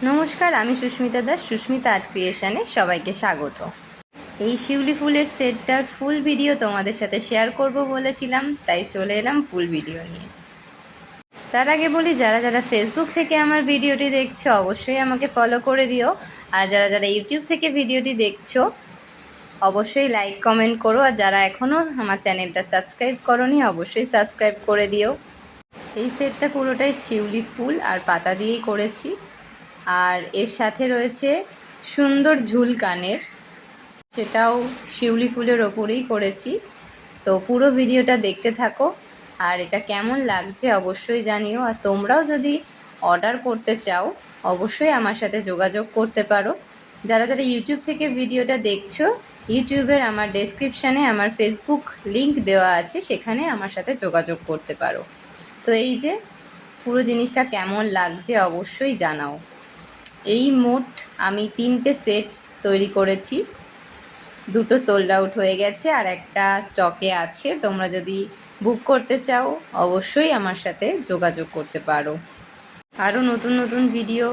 নমস্কার, আমি সুস্মিতা দাস, সুস্মিতা আর্ট ক্রিয়েশনে সবাইকে স্বাগত। এই শিউলি ফুলের সেটটার ফুল ভিডিও তোমাদের সাথে শেয়ার করব বলেছিলাম, তাই চলে এলাম ফুল ভিডিও নিয়ে। তার আগে বলি, যারা যারা ফেসবুক থেকে আমার ভিডিওটি দেখছো অবশ্যই আমাকে ফলো করে দিও, আর যারা যারা ইউটিউব থেকে ভিডিওটি দেখছো অবশ্যই লাইক কমেন্ট করো, আর যারা এখনও আমার চ্যানেলটা সাবস্ক্রাইব করোনি অবশ্যই সাবস্ক্রাইব করে দিও। এই সেটটা পুরোটাই শিউলি ফুল আর পাতা দিয়েই করেছি, আর এর সাথে রয়েছে সুন্দর ঝুল কানের, সেটাও শিউলি ফুলের ওপরেই করেছি। তো পুরো ভিডিওটা দেখতে থাকো, আর এটা কেমন লাগছে অবশ্যই জানিও। আর তোমরাও যদি অর্ডার করতে চাও অবশ্যই আমার সাথে যোগাযোগ করতে পারো। যারা যারা ইউটিউব থেকে ভিডিওটা দেখছো, ইউটিউবের আমার ডেসক্রিপশানে আমার ফেসবুক লিংক দেওয়া আছে, সেখানে আমার সাথে যোগাযোগ করতে পারো। তো এই যে পুরো জিনিসটা কেমন লাগছে অবশ্যই জানাও। এই মোট আমি 3টে সেট তৈরি করেছি, 2টো সোল্ড আউট হয়ে গেছে আর একটা স্টকে আছে। তোমরা যদি বুক করতে চাও অবশ্যই আমার সাথে যোগাযোগ করতে পারো। আরও নতুন নতুন ভিডিও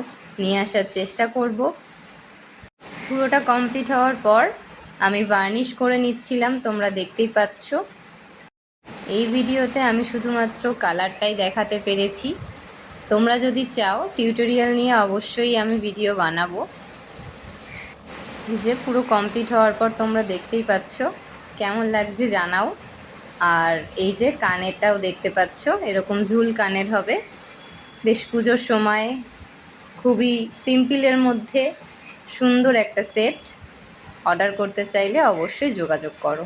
নিয়ে আসার চেষ্টা করব। পুরোটা কমপ্লিট হওয়ার পর আমি ভার্নিশ করে নিচ্ছিলাম, তোমরা দেখতেই পাচ্ছ। এই ভিডিওতে আমি শুধুমাত্র কালারটাই দেখাতে পেরেছি। তোমরা যদি চাও টিউটোরিয়াল নিয়ে অবশ্যই আমি ভিডিও বানাবো। এই যে পুরো কমপ্লিট হওয়ার পর তোমরা দেখতেই পাচ্ছ, কেমন লাগছে জানাও। আর এই যে কানেরটাও দেখতে পাচ্ছ, এরকম ঝুল কানের হবে। বেশ পুজোর সময় খুবই সিম্পলের মধ্যে সুন্দর একটা সেট। অর্ডার করতে চাইলে অবশ্যই যোগাযোগ করো।